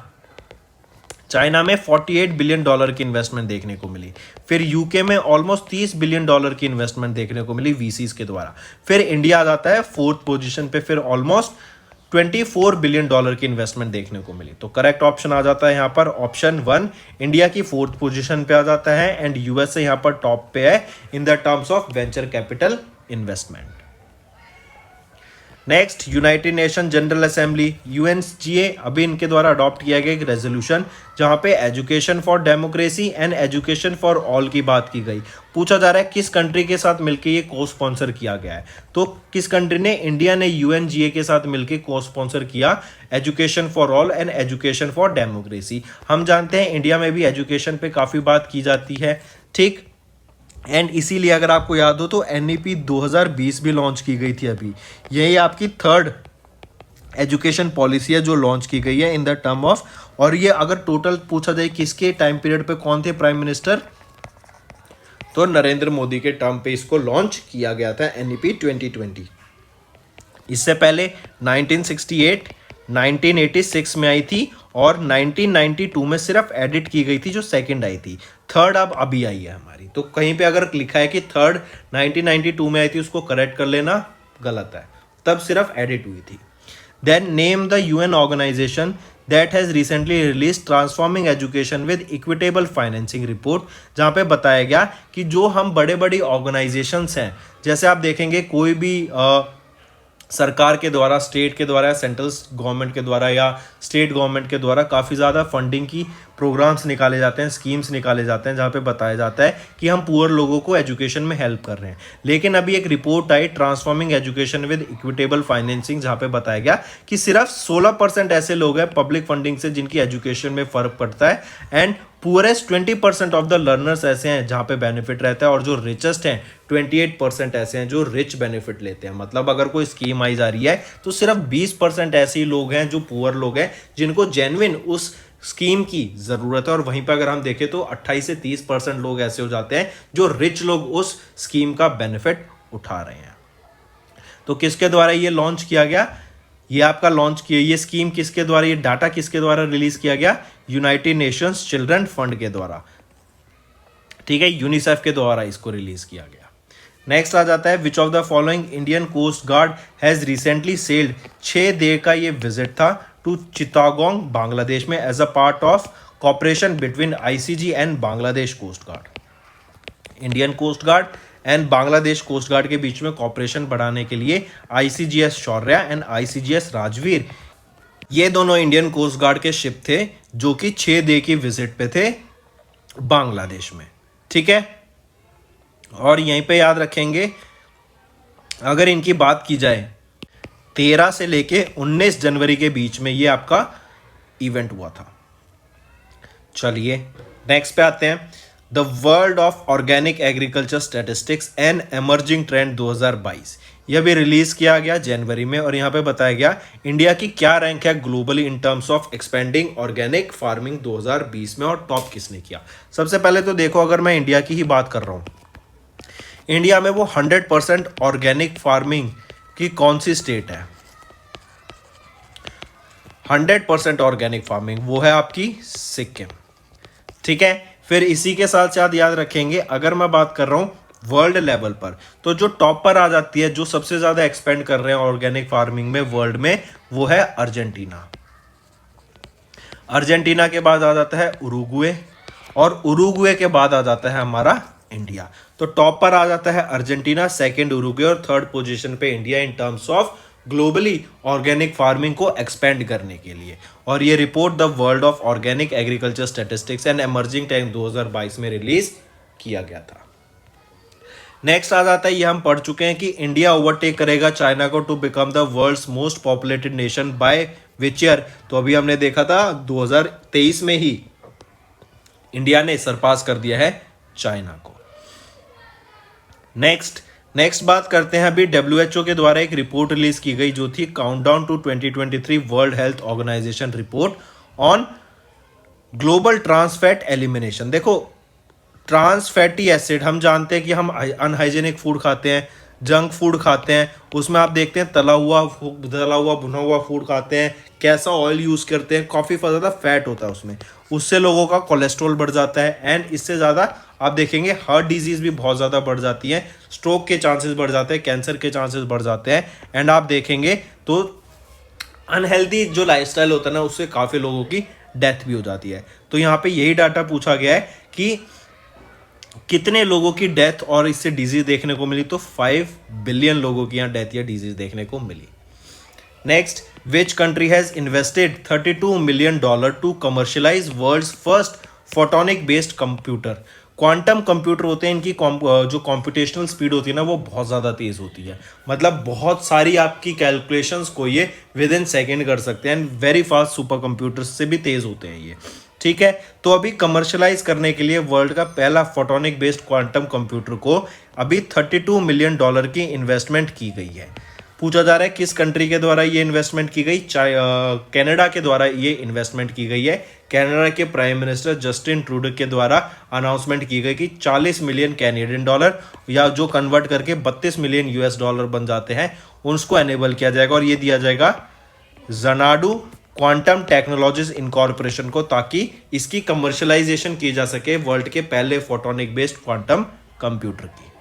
चाइना में $48 बिलियन की इन्वेस्टमेंट देखने को मिली। फिर यूके में ऑलमोस्ट $30 बिलियन की इन्वेस्टमेंट देखने को मिली VCs के द्वारा। फिर इंडिया आ जाता है 4th पोजीशन पे, फिर ऑलमोस्ट $24 बिलियन की इन्वेस्टमेंट देखने को मिली। तो करेक्ट ऑप्शन आ जाता है यहाँ पर ऑप्शन 1, इंडिया की 4th पोजीशन पे आ जाता है, एंड USA यहाँ पर टॉप पे है in the terms of venture capital investment. Next, United nation general assembly UNGA, अभी इनके द्वारा अडॉप्ट किया गया एक रेजोल्यूशन जहां पे education for democracy and education for all की बात की गई। पूछा जा रहा है किस कंट्री के साथ मिलकर ये को स्पॉन्सर किया गया है, तो किस कंट्री ने? इंडिया ने UNGA के साथ मिलकर को स्पॉन्सर किया education for all and education for democracy. हम जानते हैं इंडिया में भी एजुकेशन पे काफ़ी बात की जाती है, ठीक, एंड इसीलिए अगर आपको याद हो तो NEP 2020 भी लॉन्च की गई थी अभी। यही आपकी 3rd एजुकेशन पॉलिसी है जो लॉन्च की गई है इन द टर्म ऑफ, और ये अगर टोटल पूछा जाए किसके टाइम पीरियड पे कौन थे प्राइम मिनिस्टर, तो नरेंद्र मोदी के टर्म पे इसको लॉन्च किया गया था NEP 2020। इससे पहले 1968, 1986 में आई थी और 1992 में सिर्फ एडिट की गई थी, जो सेकंड आई थी। 3rd अब अभी आई है हमारी। तो कहीं पे अगर लिखा है कि 3rd 1992 में आई थी, उसको करेक्ट कर लेना, गलत है, तब सिर्फ एडिट हुई थी। Then name the UN organisation that has recently release transforming education with equitable financing report, जहाँ पे बताया गया कि जो हम बड़े बड़ी ऑर्गेनाइजेशंस हैं, जैसे आप देखेंगे कोई भी सरकार के द्वारा, स्टेट के द्वारा, सेंट्रल गवर्नमेंट के द्वारा या स्टेट गवर्नमेंट के द्वारा काफ़ी ज़्यादा फंडिंग की प्रोग्राम्स निकाले जाते हैं, स्कीम्स निकाले जाते हैं, जहाँ पे बताया जाता है कि हम पुअर लोगों को एजुकेशन में हेल्प कर रहे हैं। लेकिन अभी एक report I transforming education with equitable financing, जहाँ पे बताया गया कि सिर्फ 16% ऐसे लोग हैं पब्लिक फंडिंग से जिनकी एजुकेशन में फ़र्क पड़ता है, and poorest 20% of the learners ऐसे हैं जहाँ पे बेनिफिट रहता है, और जो रिचेस्ट हैं 28% ऐसे हैं जो रिच बेनिफिट लेते हैं। मतलब अगर कोई स्कीम आई जा रही है तो सिर्फ 20% ऐसे ही लोग हैं जो पुअर लोग हैं जिनको जेन्युइन उस स्कीम की ज़रूरत है, और वहीं पर अगर हम देखें तो 28 से 30% लोग ऐसे हो जाते हैं जो रिच लोग उस स्कीम का बेनिफिट उठा रहे हैं। तो किसके द्वारा ये लॉन्च किया गया? ये आपका लॉन्च किया, ये स्कीम किसके द्वारा, ये डाटा किसके द्वारा रिलीज किया गया, यूनाइटेड नेशंस चिल्ड्रन फंड के द्वारा, ठीक है, यूनिसेफ के द्वारा इसको रिलीज किया गया। नेक्स्ट आ जाता है, which of the following Indian coast guard has recently sailed, 6 day का ये विजिट था टू चिटागोंग बांग्लादेश में as a part of cooperation between ICG and Bangladesh coast guard. Indian coast guard and Bangladesh coast guard के बीच में कॉपरेशन बढ़ाने के लिए ICGS Shaurya and ICGS Rajveer, ये दोनों इंडियन कोस्ट गार्ड के शिप थे जो कि 6 डे की विजिट पे थे बांग्लादेश में, ठीक है। और यहीं पे याद रखेंगे, अगर इनकी बात की जाए 13 से लेके 19 जनवरी के बीच में ये आपका इवेंट हुआ था। चलिए नेक्स्ट पे आते हैं, the world of organic agriculture statistics and emerging trend 2022, यह भी रिलीज किया गया जनवरी में, और यहाँ पे बताया गया इंडिया की क्या रैंक है globally in terms of expanding organic farming 2020 में, और टॉप किसने किया। सबसे पहले तो देखो, अगर मैं इंडिया की ही बात कर रहा हूँ, इंडिया में वो 100% ऑर्गेनिक फार्मिंग की कौन सी स्टेट है, 100% ऑर्गेनिक फार्मिंग, वो है आपकी सिक्किम, ठीक है। फिर इसी के साथ साथ याद रखेंगे, अगर मैं बात कर रहा हूं वर्ल्ड लेवल पर, तो जो टॉप पर आ जाती है, जो सबसे ज्यादा एक्सपेंड कर रहे हैं ऑर्गेनिक फार्मिंग में वर्ल्ड में, वो है अर्जेंटीना। अर्जेंटीना के बाद आ जाता है उरुग्वे, और उरुग्वे के बाद आ जाता है हमारा इंडिया। तो टॉप पर आ जाता है अर्जेंटीना, सेकंड उरुग्वे, और थर्ड पोजीशन पे India in terms of globally organic farming को एक्सपेंड करने के लिए। और ये report the world of organic agriculture statistics and emerging trend 2022 में रिलीज किया गया था। नेक्स्ट आ जाता है, ये हम पढ़ चुके हैं कि इंडिया ओवरटेक करेगा चाइना को to become the world's most populated nation by which year. तो अभी हमने देखा था 2023 में ही इंडिया ने सरपास कर दिया है चाइना को। नेक्स्ट बात करते हैं, अभी WHO के द्वारा एक रिपोर्ट रिलीज की गई जो थी countdown to 2023 world health organisation report on global trans fat elimination. देखो, ट्रांस फैटी एसिड, हम जानते हैं कि हम अनहाइजेनिक फूड खाते हैं, जंक फूड खाते हैं, उसमें आप देखते हैं तला हुआ भुना हुआ फूड खाते हैं, कैसा ऑयल यूज़ करते हैं, काफ़ी ज़्यादा फैट होता है उसमें, उससे लोगों का कोलेस्ट्रॉल बढ़ जाता है, एंड इससे ज़्यादा आप देखेंगे हार्ट डिजीज़ भी बहुत ज़्यादा बढ़ जाती है, स्ट्रोक के चांसेस बढ़ जाते हैं, कैंसर के चांसेस बढ़ जाते हैं, एंड आप देखेंगे तो अनहेल्दी जो लाइफस्टाइल होता है ना, उससे काफ़ी लोगों की डेथ भी हो जाती है। तो यहाँ पे यही डाटा पूछा गया है कि कितने लोगों की डेथ और इससे डिजीज देखने को मिली, तो 5 बिलियन लोगों की यहाँ डेथ या डिजीज देखने को मिली। Next, which country has invested $32 million to commercialise world's first photonic based computer. Quantum computer होते हैं, इनकी जो कॉम्पिटिशनल स्पीड होती है ना, वो बहुत ज़्यादा तेज़ होती है, मतलब बहुत सारी आपकी कैलकुलेशंस को ये विद इन सेकेंड कर सकते हैं, and very fast super computers से भी तेज़ होते हैं ये, ठीक है। तो अभी कमर्शलाइज करने के लिए वर्ल्ड का पहला फोटोनिक बेस्ड क्वांटम कंप्यूटर को अभी $32 मिलियन की इन्वेस्टमेंट की गई है। पूछा जा रहा है किस कंट्री के द्वारा ये इन्वेस्टमेंट की गई, कनाडा के द्वारा ये इन्वेस्टमेंट की गई है। कनाडा के प्राइम मिनिस्टर जस्टिन ट्रूडो के द्वारा अनाउंसमेंट की गई कि $40 मिलियन कैनेडियन डॉलर, या जो कन्वर्ट करके $32 मिलियन US डॉलर बन जाते हैं, उसको एनेबल किया जाएगा, और ये दिया जाएगा ज़नाडू क्वांटम टेक्नोलॉजीज इनकॉर्पोरेशन को, ताकि इसकी कमर्शलाइजेशन की जा सके वर्ल्ड के पहले फोटोनिक बेस्ड क्वांटम कंप्यूटर की।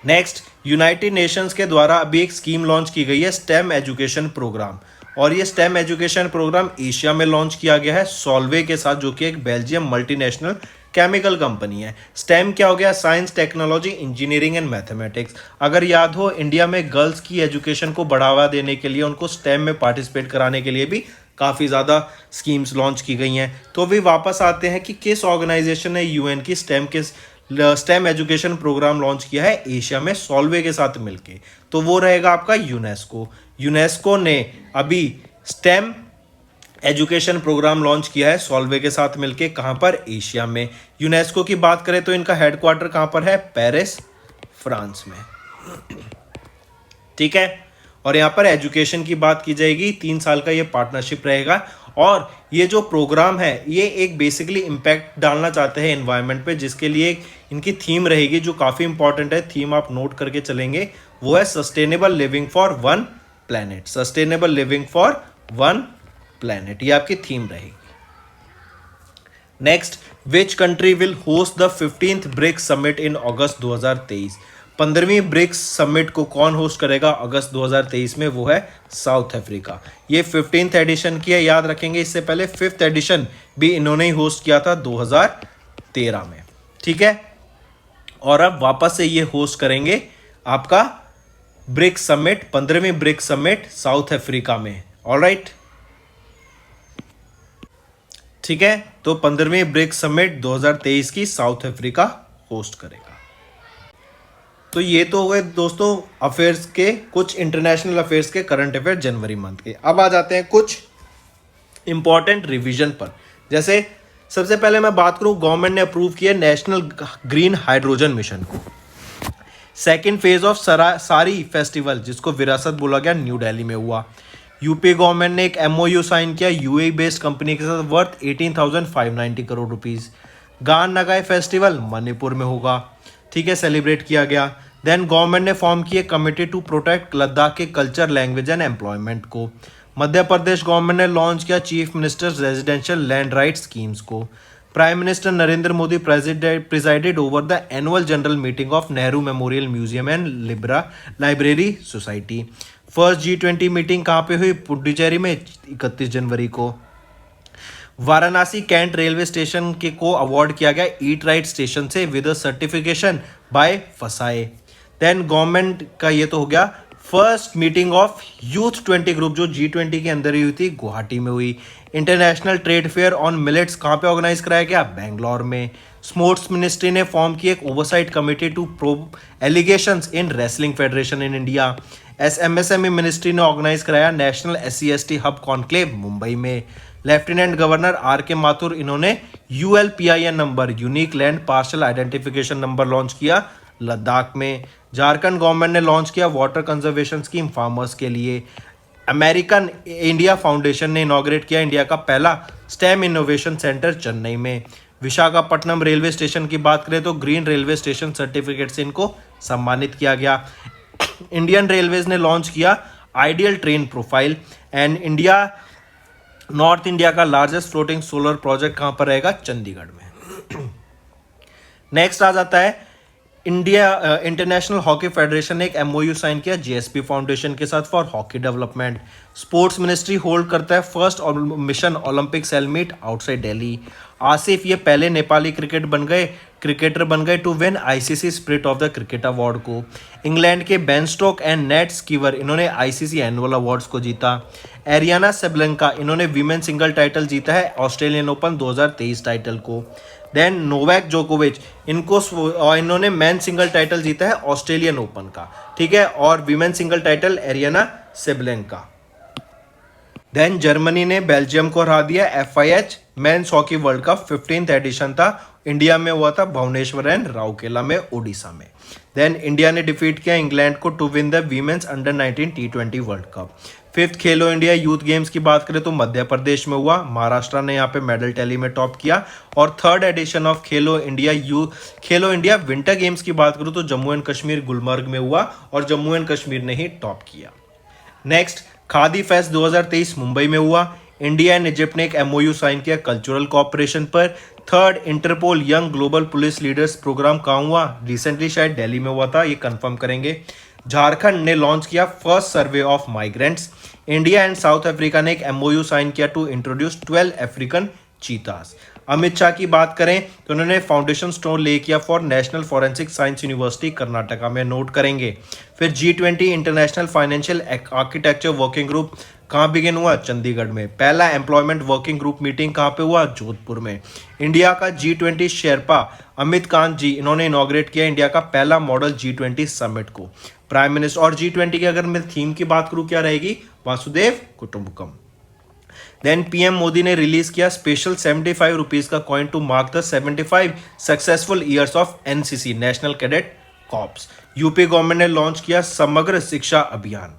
नेक्स्ट, यूनाइटेड नेशंस के द्वारा अभी एक स्कीम लॉन्च की गई है, स्टेम एजुकेशन प्रोग्राम, और ये स्टेम एजुकेशन प्रोग्राम एशिया में लॉन्च किया गया है सॉल्वे के साथ, जो कि एक बेल्जियम मल्टीनेशनल केमिकल कंपनी है। स्टेम क्या हो गया, science, technology, engineering and mathematics. अगर याद हो, इंडिया में गर्ल्स की एजुकेशन को बढ़ावा देने के लिए, उनको स्टेम में पार्टिसिपेट कराने के लिए भी काफ़ी ज़्यादा स्कीम्स लॉन्च की गई हैं। तो अभी वापस आते हैं कि किस ऑर्गेनाइजेशन ने यूएन की स्टेम एजुकेशन प्रोग्राम लॉन्च किया है एशिया में सॉल्वे के साथ मिलके, तो वो रहेगा आपका यूनेस्को। यूनेस्को ने अभी स्टेम एजुकेशन प्रोग्राम लॉन्च किया है सॉल्वे के साथ मिलके, कहां पर, एशिया में। यूनेस्को की बात करें तो इनका हेडक्वार्टर कहां पर है, पेरिस, फ्रांस में, ठीक है। और यहां पर एजुकेशन की बात की जाएगी, 3 साल का ये पार्टनरशिप रहेगा, और ये जो प्रोग्राम है ये एक बेसिकली इम्पैक्ट डालना चाहते हैं एनवायरनमेंट पे, जिसके लिए इनकी थीम रहेगी जो काफ़ी इंपॉर्टेंट है, थीम आप नोट करके चलेंगे, वो है sustainable living for 1 planet, sustainable living for one planet, ये आपकी थीम रहेगी। Next, which country will host the 15th BRICS summit in August 2023? 15वीं ब्रिक्स समिट को कौन होस्ट करेगा अगस्त 2023 में? वो है साउथ अफ्रीका। ये 15th एडिशन की है, याद रखेंगे। इससे पहले 5th एडिशन भी इन्होंने ही होस्ट किया था 2013 में, ठीक है। और अब वापस से ये होस्ट करेंगे आपका ब्रिक्स समिट, 15वीं ब्रिक्स समिट साउथ अफ्रीका में। ऑलराइट, ठीक है। तो 15वीं ब्रिक्स समिट 2023 की साउथ अफ्रीका होस्ट करेगा। तो ये तो हो गए दोस्तों अफेयर्स के, कुछ इंटरनेशनल अफेयर्स के करंट अफेयर जनवरी मंथ के। अब आ जाते हैं कुछ इंपॉर्टेंट रिवीजन पर। जैसे सबसे पहले मैं बात करूं, गवर्नमेंट ने अप्रूव किया नेशनल ग्रीन हाइड्रोजन मिशन को। सेकेंड फेज ऑफ सारी फेस्टिवल, जिसको विरासत बोला गया, न्यू दिल्ली में हुआ। यूपी गवर्नमेंट ने एक एमओयू साइन किया यूएई बेस्ड कंपनी के साथ वर्थ 18,590 करोड़ रुपीस। गान नगाई फेस्टिवल मणिपुर में होगा, ठीक है, सेलिब्रेट किया गया। देन गवर्नमेंट ने फॉर्म किए कमिटी टू प्रोटेक्ट लद्दाख के कल्चर, लैंग्वेज एंड एम्प्लॉयमेंट को। मध्य प्रदेश गवर्नमेंट ने लॉन्च किया chief ministers residential land right schemes को। Prime minister Narendra Modi presided over the annual general meeting of Nehru memorial museum and libra library society. First G20 meeting कहाँ पे हुई? पुडुचेरी में 31 जनवरी को। वाराणसी कैंट रेलवे स्टेशन के को अवार्ड किया गया ईट राइट स्टेशन से विद अ सर्टिफिकेशन बाय फसाए। देन गवर्नमेंट का ये तो हो गया। First meeting of youth 20 group जो G20 के अंदर ही हुई थी, गुवाहाटी में हुई। International trade fair on millets कहाँ पे ऑर्गेनाइज कराया गया? बेंगलोर में। स्पोर्ट्स मिनिस्ट्री ने फॉर्म की एक oversight committee to probe allegations in wrestling federation in India. MSME ministry ने ऑर्गेनाइज कराया national SC/ST hub conclave Mumbai में। Lieutenant governor R.K. माथुर, इन्होंने ULPIN number, unique land parcel identification number launch किया लद्दाख में। झारखंड गवर्नमेंट ने लॉन्च किया वाटर कंजर्वेशन स्कीम फार्मर्स के लिए। अमेरिकन इंडिया फाउंडेशन ने इनॉग्रेट किया इंडिया का पहला स्टेम इनोवेशन सेंटर चेन्नई में। विशाखापट्टनम रेलवे स्टेशन की बात करें तो ग्रीन रेलवे स्टेशन सर्टिफिकेट से इनको सम्मानित किया गया। इंडियन रेलवेज ने लॉन्च किया ideal train profile. And India, north India का लार्जेस्ट फ्लोटिंग सोलर प्रोजेक्ट कहां पर रहेगा? चंडीगढ़ में। नेक्स्ट आ जाता है इंडिया इंटरनेशनल हॉकी फेडरेशन ने एक MOU साइन किया JSP फाउंडेशन के साथ for hockey development. Sports ministry hold करता है first mission Olympic cell meet outside Delhi. Asif ये पहले नेपाली क्रिकेटर बन गए to win ICC spirit of the cricket award को। इंग्लैंड के Ben Stoke and Nat Sciver, इन्होंने ICC एनुअल अवार्ड्स को जीता। एरियाना सेबलेंका, इन्होंने वीमेन सिंगल टाइटल जीता है ऑस्ट्रेलियन ओपन 2023 टाइटल को। देन नोवाक जोकोविच, इन्होंने मैन सिंगल टाइटल जीता है ऑस्ट्रेलियन ओपन का, ठीक है, और women single title Aryna Sabalenka. Then Germany ने बेल्जियम को हरा दिया। FIH men's hockey world cup 15th edition था, इंडिया में हुआ था भुवनेश्वर एंड राउरकेला में, ओडिशा में। देन इंडिया ने डिफीट किया इंग्लैंड को to win the women's under 19 T20 world cup. 5th Khelo India youth games की बात करें तो मध्य प्रदेश में हुआ, महाराष्ट्र ने यहाँ पे मेडल टैली में टॉप किया। और 3rd addition of Khelo India winter games की बात करूँ तो जम्मू एंड कश्मीर गुलमर्ग में हुआ और जम्मू एंड कश्मीर ने ही टॉप किया। नेक्स्ट, खादी फेस्ट 2023 मुंबई में हुआ। इंडिया एंड इजिप्ट ने एक MOU साइन किया कल्चरल कोऑपरेशन पर। 3rd Interpol young global police leaders programme कहाँ हुआ? रिसेंटली शायद दिल्ली में हुआ था, ये कंफर्म करेंगे। झारखंड ने लॉन्च किया first survey of migrants. India and South Africa ने एक MOU साइन किया to introduce 12 African cheetahs. Amit Shah की बात करें तो उन्होंने फाउंडेशन स्टोन ले किया for national forensic science university Karnataka में, नोट करेंगे। फिर G20 international financial architecture working group कहाँ बिगिन हुआ? चंडीगढ़ में। पहला एम्प्लॉयमेंट वर्किंग ग्रुप मीटिंग कहाँ पे हुआ? जोधपुर में। इंडिया का G20 शेरपा अमित कांत जी, इन्होंने इनॉग्रेट किया इंडिया का पहला मॉडल G20 समिट को। प्राइम मिनिस्टर और G20 की अगर मैं थीम की बात करूँ क्या रहेगी? वासुदेव कुटुंबकम। देन PM मोदी ने रिलीज किया स्पेशल 75 रुपीज का coin to mark the 75 successful years of NCC national cadet corps. UP government ने लॉन्च किया समग्र शिक्षा अभियान।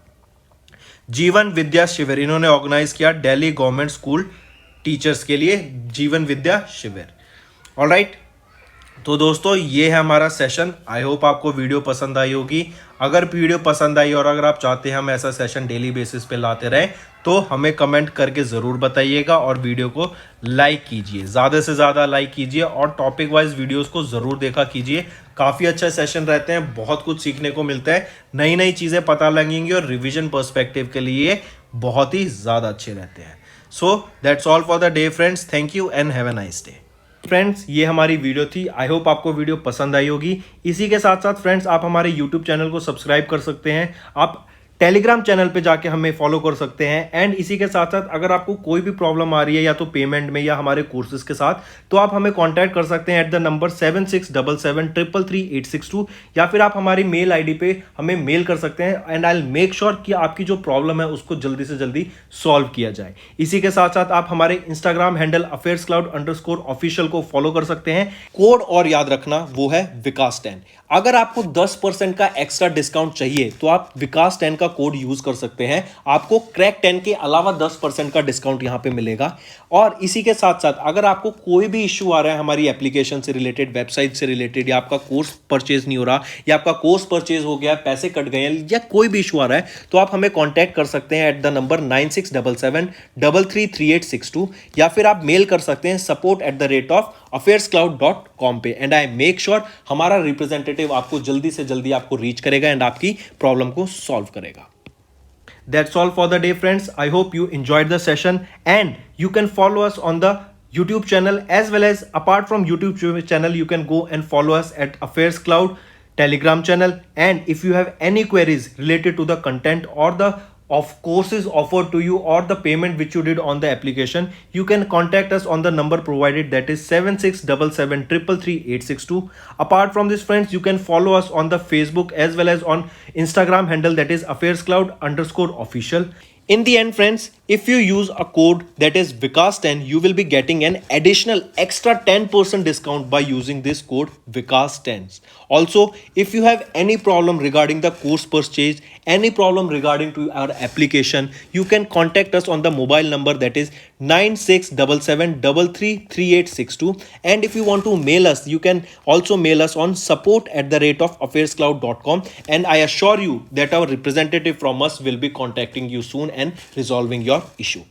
जीवन विद्या शिविर, इन्होंने ऑर्गेनाइज किया दिल्ली गवर्नमेंट स्कूल टीचर्स के लिए जीवन विद्या शिविर। ऑलराइट, तो दोस्तों ये है हमारा सेशन। आई होप आपको वीडियो पसंद आई होगी। अगर वीडियो पसंद आई और अगर आप चाहते हैं हम ऐसा सेशन डेली बेसिस पे लाते रहें तो हमें कमेंट करके ज़रूर बताइएगा और वीडियो को लाइक कीजिए, ज़्यादा से ज़्यादा लाइक कीजिए और टॉपिक वाइज वीडियोस को ज़रूर देखा कीजिए। काफ़ी अच्छा सेशन रहते हैं, बहुत कुछ सीखने को मिलता है, नई नई चीज़ें पता लगेंगी और रिविजन पर्सपेक्टिव के लिए बहुत ही ज़्यादा अच्छे रहते हैं। So that's all for the day friends, thank you and have a nice day. Friends ये हमारी वीडियो थी, आई होप आपको वीडियो पसंद आई होगी। इसी के साथ साथ फ्रेंड्स आप हमारे यूट्यूब चैनल को सब्सक्राइब कर सकते हैं, आप टेलीग्राम चैनल पे जाके हमें फॉलो कर सकते हैं। एंड इसी के साथ साथ अगर आपको कोई भी प्रॉब्लम आ रही है या तो पेमेंट में या हमारे कोर्सेज के साथ, तो आप हमें कांटेक्ट कर सकते हैं एट द नंबर 7677333862 या फिर आप हमारी मेल आईडी पे हमें मेल कर सकते हैं and I will make sure कि आपकी जो प्रॉब्लम है उसको जल्दी से जल्दी सॉल्व किया जाए। इसी के साथ साथ आप हमारे इंस्टाग्राम हैंडल affairscloud_official को फॉलो कर सकते हैं। कोड और याद रखना वो है विकास10। अगर आपको 10% का एक्स्ट्रा डिस्काउंट चाहिए तो आप विकास10 का कोड यूज कर सकते हैं, आपको क्रैक 10 के अलावा 10% का डिस्काउंट यहां पे मिलेगा। और इसी के साथ साथ अगर आपको कोई भी इश्यू आ रहा है हमारी एप्लीकेशन से रिलेटेड, वेबसाइट से रिलेटेड, या आपका कोर्स परचेज नहीं हो रहा या आपका कोर्स परचेज हो गया, पैसे कट गए हैं या कोई भी इशू आ रहा है, तो आप हमें कॉन्टैक्ट कर सकते हैं एट द नंबर 9677333862 या फिर आप मेल कर सकते हैं support@affairscloud.com पे एंड आई मेक श्योर हमारा रिप्रेजेंटेटिव आपको जल्दी से जल्दी आपको रीच करेगा एंड आपकी प्रॉब्लम को सॉल्व करेगा। That's all for the day friends. I hope you enjoyed the session and you can follow us on the YouTube channel as well as apart from YouTube channel you can go and follow us at Affairs Cloud Telegram channel. And if you have any queries related to the content or the of courses offered to you or the payment which you did on the application, you can contact us on the number provided, that is 7677333862. Apart from this friends, you can follow us on the Facebook as well as on Instagram handle, that is affairscloud_official. In the end friends, if you use a code that is Vikas10, you will be getting an additional extra 10% discount by using this code Vikas10. Also, if you have any problem regarding the course purchase, any problem regarding to our application, you can contact us on the mobile number that is 9677333862. And if you want to mail us, you can also mail us on support@affairscloud.com and I assure you that our representative from us will be contacting you soon and resolving your issue.